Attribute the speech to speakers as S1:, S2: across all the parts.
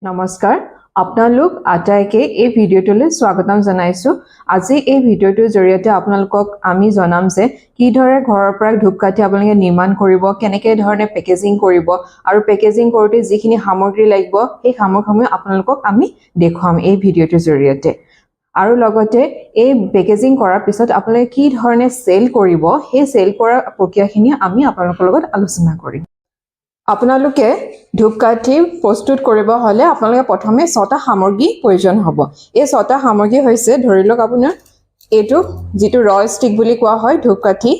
S1: নমস্কাৰ আপোনালোক আটাইকে এই ভিডিঅ'টোলৈ স্বাগতম জনাইছো আজি এই ভিডিঅ'টোৰ জৰিয়তে আপোনালোকক আমি জনাম যে কি ধৰে ঘৰৰ পৰা ধূপকাঠি আপোনালোকে নিৰ্মাণ কৰিব কেনেকৈ ধৰণে পেকেজিং কৰিব আৰু পেকেজিং কৰোতে যিখিনি সামগ্ৰী লাগিব এই সামগ্ৰীসমূহ আপোনালোকক আমি দেখুৱাম এই ভিডিঅ'টোৰ জৰিয়তে আৰু লগতে এই পেকেজিং কৰাৰ পিছত আপোনালোকে কি ধৰণে সেল কৰিব সেই সেল কৰা প্ৰক্ৰিয়াখিনি আমি আপোনালোকৰ লগত আলোচনা কৰিম আপোনালোকে ধূপকাঠি প্ৰস্তুত কৰিব হলে আপোনালোকে প্ৰথমে 6টা সামগ্ৰী প্ৰয়োজন হ'ব এই 6টা সামগ্ৰী হৈছে ধৰি লওক আপোনাৰ এটো যেটো ৰ ষ্টিক বুলি কোৱা হয় ধূপকাঠি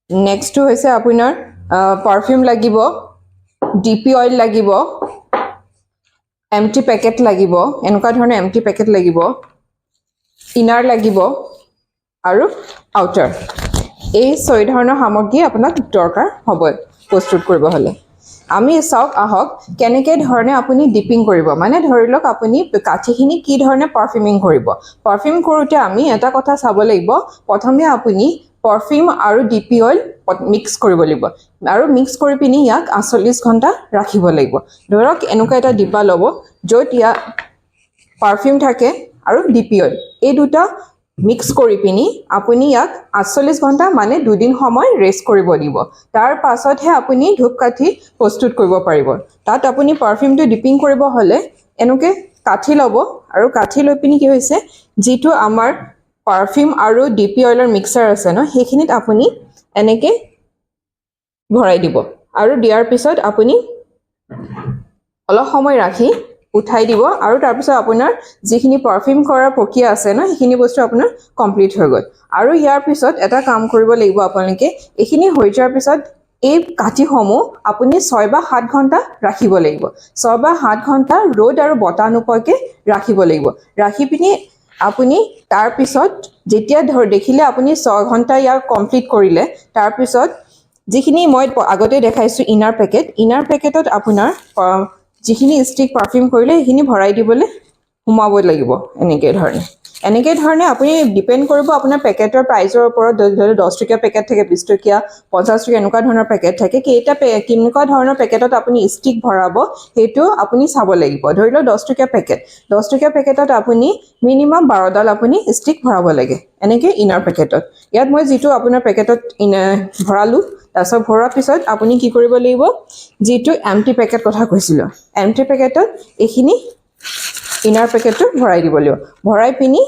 S1: নেক্সট হৈছে আপোনাৰ পাৰফিউম লাগিব ডিপি অইল লাগিব এমটি পেকেট লাগিব এনেকুৱা ধৰণৰ এমটি পেকেট লাগিব ইনাৰ লাগিব আৰু আউটাৰ এই 6 ধৰণৰ সামগ্ৰী আপোনাক দৰকাৰ হ'ব প্ৰস্তুত কৰিব হলে আমি চাওক আহক কেনেকৈ ধৰণে আপুনি ডিপিং কৰিব মানে ধৰি লওক আপুনি কাঠিখিনি কি ধৰণে পাৰফিউমিং কৰিব পাৰফিউম কৰোতে আমি এটা কথা চাব লাগিব প্ৰথমে আপুনি পাৰফিউম আৰু ডিপি অইল মিক্স কৰিব লাগিব আৰু মিক্স কৰি পিনি ইয়াক 48 ঘণ্টা ৰাখিব লাগিব ধৰক এনেকুৱা এটা ডিব্বা ল'ব য'ত ইয়াত পাৰফিউম থাকে আৰু ডিপি অইল এই দুটা মিক্স কৰি পিনি আপুনি ইয়াক 48 ঘণ্টা মানে দুদিন সময় ৰেষ্ট কৰিব দিব তাৰ পাছতহে আপুনি ধূপকাঠি প্ৰস্তুত কৰিব পাৰিব তাত আপুনি পাৰফিউমটো ডিপিং কৰিব হলে এনেকে কাঠি ল'ব আৰু কাঠি লৈ পিনি কি হৈছে যেটো আমাৰ পাৰফিউম আৰু ডিপি অইলৰ মিক্সাৰ আছে ন সেইখিনিত আপুনি এনেকে ভৰাই দিব আৰু দিয়াৰ পিছত আপুনি অলপ সময় ৰাখি উঠাই দিব আৰু তাৰ পিছত আপোনাৰ যিখিনি পাৰফিউম কৰা প্ৰক্ৰিয়া আছে ন সেইখিনি বস্তু আপোনাৰ কমপ্লিট হৈ গ'ল আৰু ইয়াৰ পিছত এটা কাম কৰিব লাগিব আপোনালোকে এইখিনি হৈ যোৱাৰ পিছত এই কাঠিসমূহ আপুনি 6 বা 7 ঘণ্টা ৰাখিব লাগিব 6 বা 7 ঘণ্টা ৰ'দ আৰু বতাহ নোপোৱাকৈ ৰাখিব লাগিব ৰাখি পিনি আপুনি তাৰ পিছত যেতিয়া দেখিলে আপুনি 6 ঘণ্টা ইয়াক কমপ্লিট কৰিলে তাৰ পিছত যিখিনি মই আগতে দেখাইছো ইনাৰ পেকেটত আপোনাৰ যিখিনি ষ্টিক পাৰফিউম কৰিলে সেইখিনি ভৰাই দিবলৈ সোমাব লাগিব এনেকে ধৰণে আপুনি ডিপেন্ড কৰিব আপোনাৰ পেকেটৰ প্ৰাইচৰ ওপৰত 10 টকীয়া পেকেট থাকে 20 টকীয়া 50 টকীয়া এনেকুৱা ধৰণৰ পেকেট থাকে কেনেকুৱা ধৰণৰ পেকেটত আপুনি ষ্টিক ভৰাব সেইটো আপুনি চাব লাগিব ধৰি লওক 10 টকীয়া পেকেটত আপুনি মিনিমাম 12 ডাল আপুনি ষ্টিক ভৰাব লাগে এনেকে ইনাৰ পেকেটত ইয়াত মই যেটো আপোনাৰ পেকেটত ভৰালো তাৰপিছত ভৰোৱাৰ পিছত আপুনি কি কৰিব লাগিব যেটো এমটি পেকেট কথা কৈছিলো এমটি পেকেটত এইখিনি ইনাৰ পেকেটটো ভৰাই দিব লাগিব ভৰাই পিনি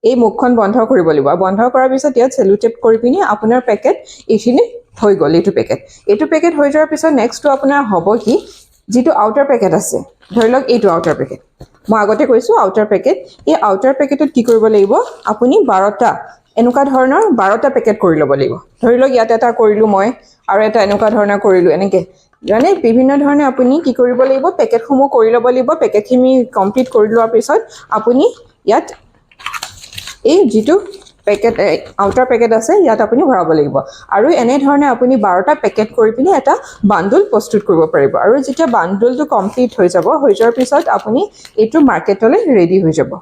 S1: এই মুখখন বন্ধ কৰিব লাগিব বন্ধ কৰাৰ পিছত ইয়াত সেলো টেপ কৰি পিনি আপোনাৰ পেকেট এইখিনি হৈ গ'ল এইটো পেকেট হৈ যোৱাৰ পিছত নেক্সটটো আপোনাৰ হ'ব কি যেটো আউটাৰ পেকেট আছে ধৰি লওক এইটো আউটাৰ পেকেট মই আগতে কৈছো আউটাৰ পেকেট এই আউটাৰ পেকেটত কি কৰিব লাগিব আপুনি 12টা এনেকুৱা ধৰণৰ 12টা পেকেট কৰি ল'ব লাগিব ধৰি লওক ইয়াত এটা কৰিলো মই আৰু এটা এনেকুৱা ধৰণৰ কৰিলো এনেকে মানে বিভিন্ন ধৰণে আপুনি কি কৰিব লাগিব পেকেটসমূহ কৰি ল'ব লাগিব পেকেটখিনি কমপ্লিট কৰি লোৱাৰ পিছত আপুনি ইয়াত এই যেটো পেকেট আউটাৰ পেকেট আছে ইয়াত আপুনি ভৰাব লাগিব আৰু এনে ধৰণে আপুনি 12টা পেকেট কৰি পিনি এটা বান্ডল প্ৰস্তুত কৰিব পাৰিব আৰু যেতিয়া বান্ডলটো কমপ্লিট হৈ যোৱাৰ পিছত আপুনি এইটো মাৰ্কেটলৈ ৰেডি হৈ যাব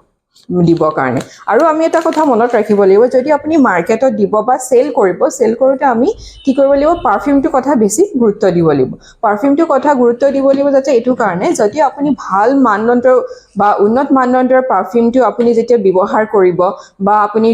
S1: দিব কাৰণে আৰু আমি এটা কথা মনত ৰাখিব লাগিব যদি আপুনি মাৰ্কেটত দিব বা সেল কৰোতে আমি কি কৰিব লাগিব পাৰফিউমটো কথা বেছি গুৰুত্ব দিব লাগিব পাৰফিউমটো কথা গুৰুত্ব দিব লাগিব যাতে এইটো কাৰণে যদি আপুনি ভাল মানদণ্ডৰ বা উন্নত মানদণ্ডৰ পাৰফিউমটো আপুনি যেতিয়া ব্যৱহাৰ কৰিব বা আপুনি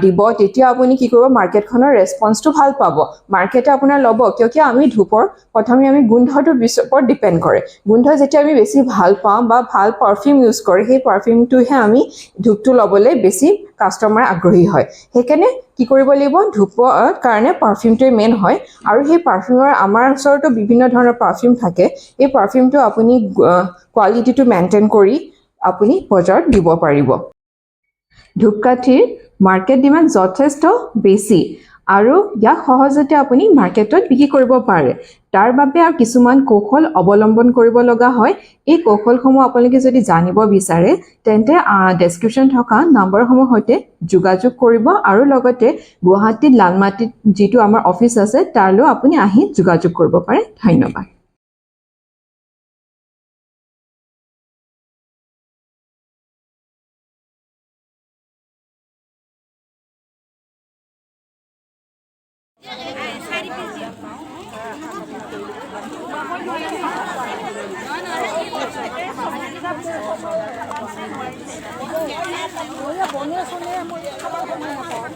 S1: দিব তেতিয়া আপুনি কি কৰিব মাৰ্কেটখনৰ ৰেসপন্সটো ভাল পাব মাৰ্কেটে আপোনাৰ ল'ব কিয়কি আমি ধূপৰ প্ৰথমে আমি গোন্ধটো ওপৰত ডিপেন্ড কৰে গোন্ধ যেতিয়া আমি বেছি ভাল পাওঁ বা ভাল পাৰফিউম ইউজ কৰে সেই পাৰফিউমটোহে আমি ধূপটো ল'বলৈ বেছি কাস্টমাৰ আগ্ৰহী হয় সেইকাৰণে কি কৰিব লাগিব ধূপৰ কাৰণে পাৰফিউমটোৱে মেইন হয় আৰু সেই পাৰফিউমৰ আমাৰ ওচৰতো বিভিন্ন ধৰণৰ পাৰফিউম থাকে এই পাৰফিউমটো আপুনি কোৱালিটিটো মেইনটেইন কৰি আপুনি বজাৰত দিব পাৰিব ধূপকাঠিৰ মাৰ্কেট ডিমাণ্ড যথেষ্ট বেছি আৰু ইয়াক সহজতে আপুনি মাৰ্কেটত বিক্ৰী কৰিব পাৰে তাৰ বাবে আৰু কিছুমান কৌশল অৱলম্বন কৰিব লগা হয় এই কৌশলসমূহ আপোনালোকে যদি জানিব বিচাৰে তেন্তে ডেসক্ৰিপচন থকা নম্বৰসমূহৰ সৈতে যোগাযোগ কৰিব আৰু লগতে গুৱাহাটীত লালমাটিত যেটো আমাৰ অফিচ আছে তাৰলৈ আপুনি আহি যোগাযোগ কৰিব পাৰে ধন্যবাদ
S2: No, বনে চনে মই খাবৰ সময় নাপাওঁ